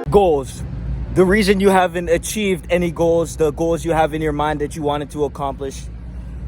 Goals. The reason you haven't achieved any goals, the goals you have in your mind that you wanted to accomplish.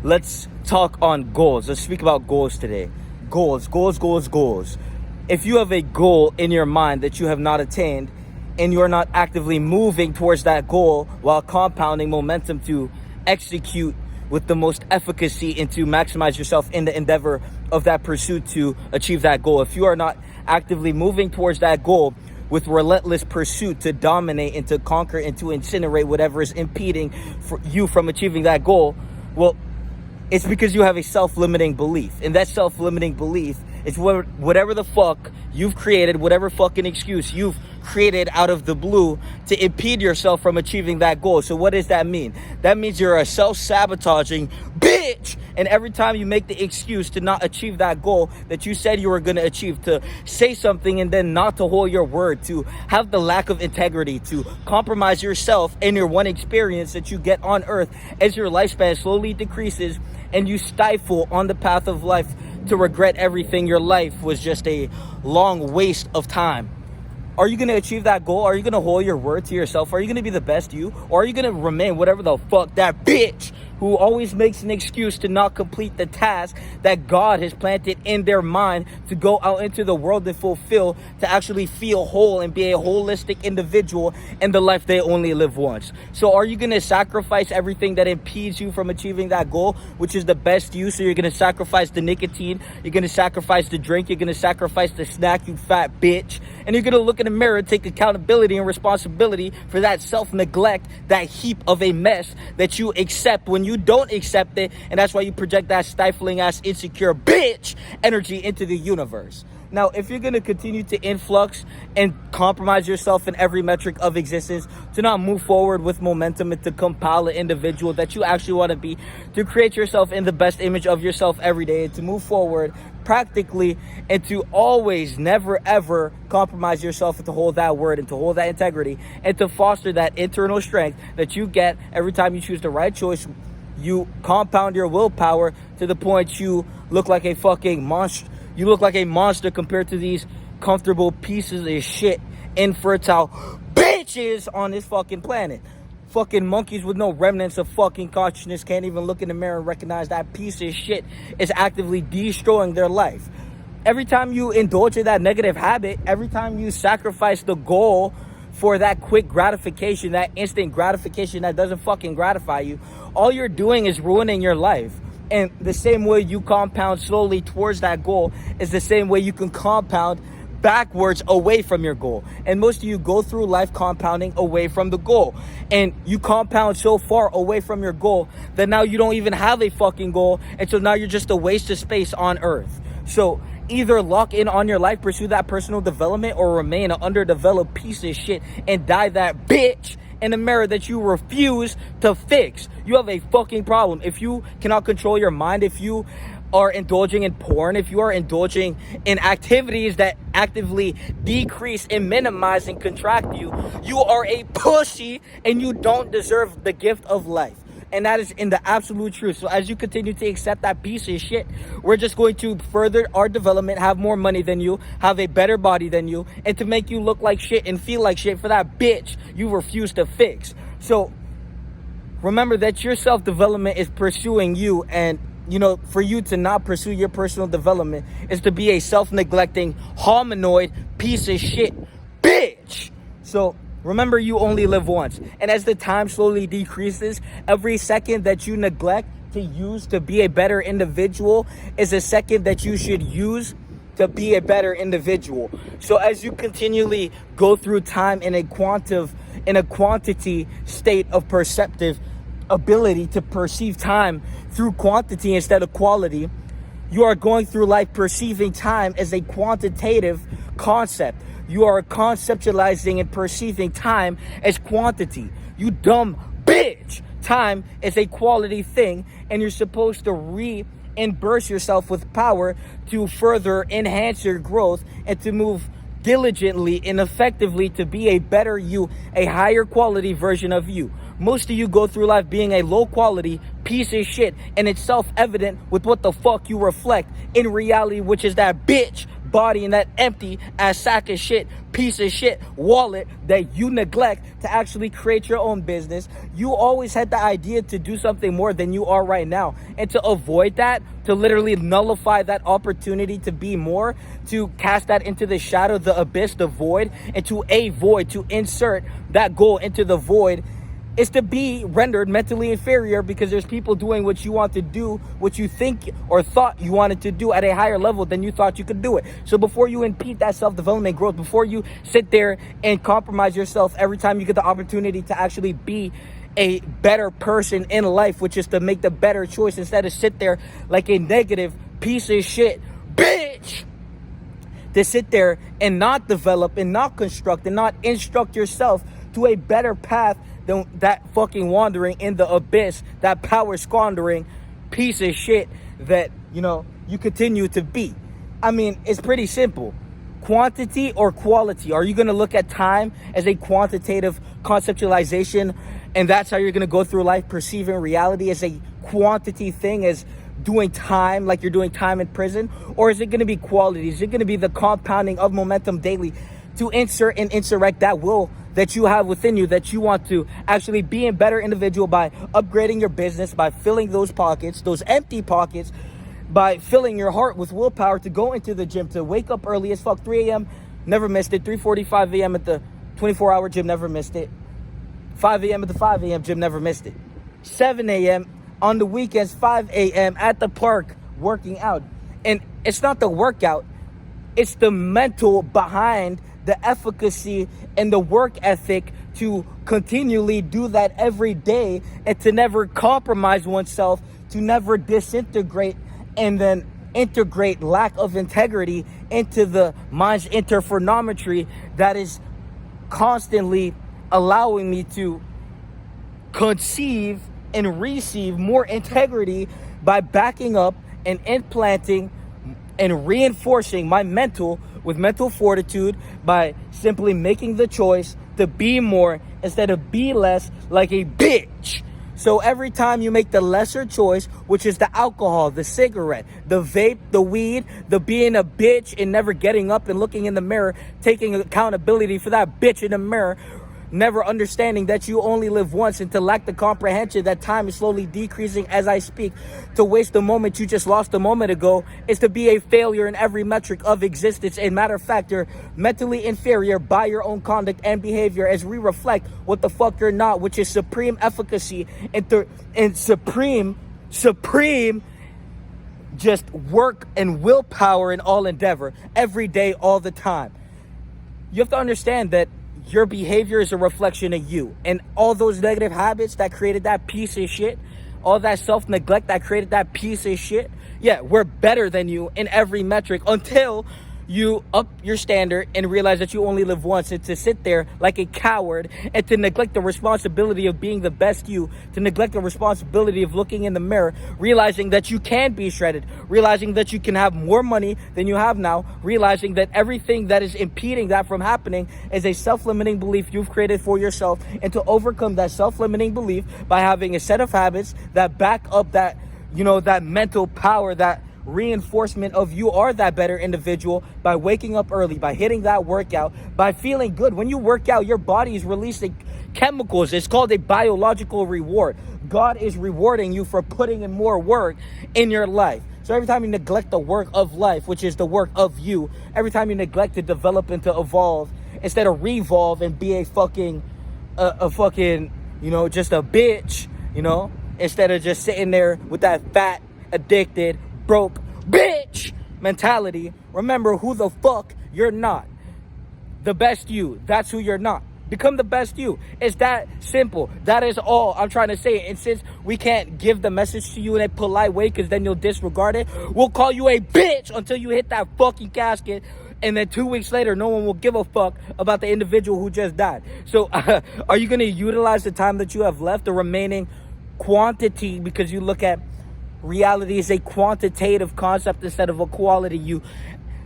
Let's talk on goals. Let's speak about goals today. Goals. If you have a goal in your mind that you have not attained and you are not actively moving towards that goal while compounding momentum to execute with the most efficacy and to maximize yourself in the endeavor of that pursuit to achieve that goal. If you are not actively moving towards that goal with relentless pursuit to dominate and to conquer and to incinerate whatever is impeding for you from achieving that goal, well, it's because you have a self-limiting belief. And that self-limiting belief is whatever the fuck you've created, whatever fucking excuse you've created out of the blue to impede yourself from achieving that goal. So what does that mean? That means you're a self-sabotaging bitch. And every time you make the excuse to not achieve that goal that you said you were going to achieve, to say something and then not to hold your word, to have the lack of integrity, to compromise yourself and your one experience that you get on earth as your lifespan slowly decreases and you stifle on the path of life to regret everything. Your life was just a long waste of time. Are you going to achieve that goal? Are you going to hold your word to yourself? Are you going to be the best you? Or are you going to remain whatever the fuck that bitch who always makes an excuse to not complete the task that God has planted in their mind to go out into the world and fulfill, to actually feel whole and be a holistic individual in the life they only live once? So are you going to sacrifice everything that impedes you from achieving that goal, which is the best you? So you're going to sacrifice the nicotine, you're going to sacrifice the drink, you're going to sacrifice the snack, you fat bitch, and you're going to look in the mirror, take accountability and responsibility for that self-neglect, that heap of a mess that you accept when you don't accept it, and that's why you project that stifling ass insecure bitch energy into the universe. Now, if you're going to continue to influx and compromise yourself in every metric of existence, to not move forward with momentum and to compile an individual that you actually want to be, to create yourself in the best image of yourself every day, and to move forward practically, and to always, never, ever compromise yourself, and to hold that word and to hold that integrity and to foster that internal strength that you get every time you choose the right choice. You compound your willpower to the point you look like a fucking monster. You look like a monster compared to these comfortable pieces of shit, infertile bitches on this fucking planet. Fucking monkeys with no remnants of fucking consciousness can't even look in the mirror and recognize that piece of shit is actively destroying their life. Every time you indulge in that negative habit, every time you sacrifice the goal for that quick gratification, that instant gratification that doesn't fucking gratify you, all you're doing is ruining your life. And the same way you compound slowly towards that goal is the same way you can compound backwards away from your goal. And most of you go through life compounding away from the goal. And you compound so far away from your goal that now you don't even have a fucking goal. And so now you're just a waste of space on earth. So either lock in on your life, pursue that personal development, or remain an underdeveloped piece of shit and die that bitch in the mirror that you refuse to fix. You have a fucking problem. If you cannot control your mind, if you are indulging in porn, if you are indulging in activities that actively decrease and minimize and contract you, you are a pussy and you don't deserve the gift of life. And that is in the absolute truth. So as you continue to accept that piece of shit, we're just going to further our development, have more money than you, have a better body than you, and to make you look like shit and feel like shit for that bitch you refuse to fix. So remember that your self-development is pursuing you, and you know, for you to not pursue your personal development is to be a self-neglecting hominoid piece of shit bitch. So remember, you only live once. And as the time slowly decreases, every second that you neglect to use to be a better individual is a second that you should use to be a better individual. So as you continually go through time in a quantity state of perceptive ability to perceive time through quantity instead of quality, you are going through life perceiving time as a quantitative concept. You are conceptualizing and perceiving time as quantity. You dumb bitch. Time is a quality thing, and you're supposed to reimburse yourself with power to further enhance your growth and to move diligently and effectively to be a better you, a higher quality version of you. Most of you go through life being a low quality piece of shit, and it's self-evident with what the fuck you reflect in reality, which is that bitch body in that empty ass sack of shit, piece of shit wallet that you neglect to actually create your own business. You always had the idea to do something more than you are right now. And to avoid that, to literally nullify that opportunity to be more, to cast that into the shadow, the abyss, the void, and to avoid, to insert that goal into the void, is to be rendered mentally inferior because there's people doing what you want to do, what you think or thought you wanted to do at a higher level than you thought you could do it. So before you impede that self-development growth, before you sit there and compromise yourself every time you get the opportunity to actually be a better person in life, which is to make the better choice instead of sit there like a negative piece of shit bitch, to sit there and not develop and not construct and not instruct yourself to a better path than that fucking wandering in the abyss, that power squandering piece of shit that, you continue to be. I mean, it's pretty simple. Quantity or quality? Are you going to look at time as a quantitative conceptualization, and that's how you're going to go through life perceiving reality as a quantity thing, as doing time like you're doing time in prison? Or is it going to be quality? Is it going to be the compounding of momentum daily to insert and insurrect that will that you have within you, that you want to actually be a better individual by upgrading your business, by filling those pockets, those empty pockets, by filling your heart with willpower to go into the gym, to wake up early as fuck, 3 a.m., never missed it, 3:45 a.m. at the 24-hour gym, never missed it, 5 a.m. at the 5 a.m. gym, never missed it, 7 a.m. on the weekends, 5 a.m. at the park working out. And it's not the workout, it's the mental behind the efficacy and the work ethic to continually do that every day and to never compromise oneself, to never disintegrate and then integrate lack of integrity into the mind's interferometry that is constantly allowing me to conceive and receive more integrity by backing up and implanting and reinforcing my mental with mental fortitude by simply making the choice to be more instead of be less like a bitch. So every time you make the lesser choice, which is the alcohol, the cigarette, the vape, the weed, the being a bitch and never getting up and looking in the mirror, taking accountability for that bitch in the mirror, never understanding that you only live once, and to lack the comprehension that time is slowly decreasing as I speak, to waste the moment you just lost a moment ago, is to be a failure in every metric of existence. And matter of fact, you're mentally inferior by your own conduct and behavior as we reflect what the fuck you're not, which is supreme efficacy and supreme just work and willpower in all endeavor every day, all the time. You have to understand that your behavior is a reflection of you, and all those negative habits that created that piece of shit, all that self-neglect that created that piece of shit, yeah, we're better than you in every metric until you up your standard and realize that you only live once, and to sit there like a coward and to neglect the responsibility of being the best you, to neglect the responsibility of looking in the mirror, realizing that you can be shredded, realizing that you can have more money than you have now, realizing that everything that is impeding that from happening is a self-limiting belief you've created for yourself, and to overcome that self-limiting belief by having a set of habits that back up that, that mental power, that reinforcement of you are that better individual, by waking up early, by hitting that workout, by feeling good. When you work out, your body is releasing chemicals. It's called a biological reward. God is rewarding you for putting in more work in your life. So every time you neglect the work of life, which is the work of you, every time you neglect to develop and to evolve instead of revolve and be a fucking just a bitch, instead of just sitting there with that fat, addicted, broke bitch mentality, remember who the fuck you're not. The best you, that's who you're not. Become the best you. It's that simple. That is all I'm trying to say. And since we can't give the message to you in a polite way because then you'll disregard it, we'll call you a bitch until you hit that fucking casket, and then 2 weeks later no one will give a fuck about the individual who just died. So are you going to utilize the time that you have left, the remaining quantity, because you look at reality is a quantitative concept instead of a quality. You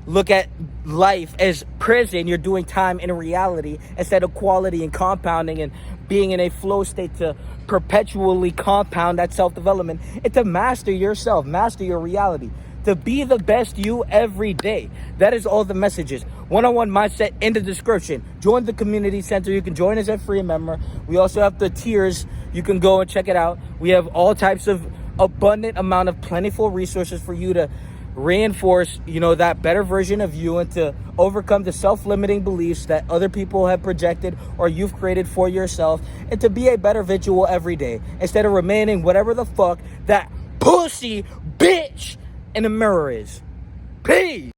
look at life as prison. You're doing time in reality instead of quality and compounding and being in a flow state to perpetually compound that self-development and to master yourself, master your reality, to be the best you every day. That is all the messages. One-on-one mindset in the description. Join the community center. You can join us at free member. We also have the tiers. You can go and check it out. We have all types of abundant amount of plentiful resources for you to reinforce, that better version of you, and to overcome the self-limiting beliefs that other people have projected or you've created for yourself, and to be a better visual every day instead of remaining whatever the fuck that pussy bitch in the mirror is. Peace.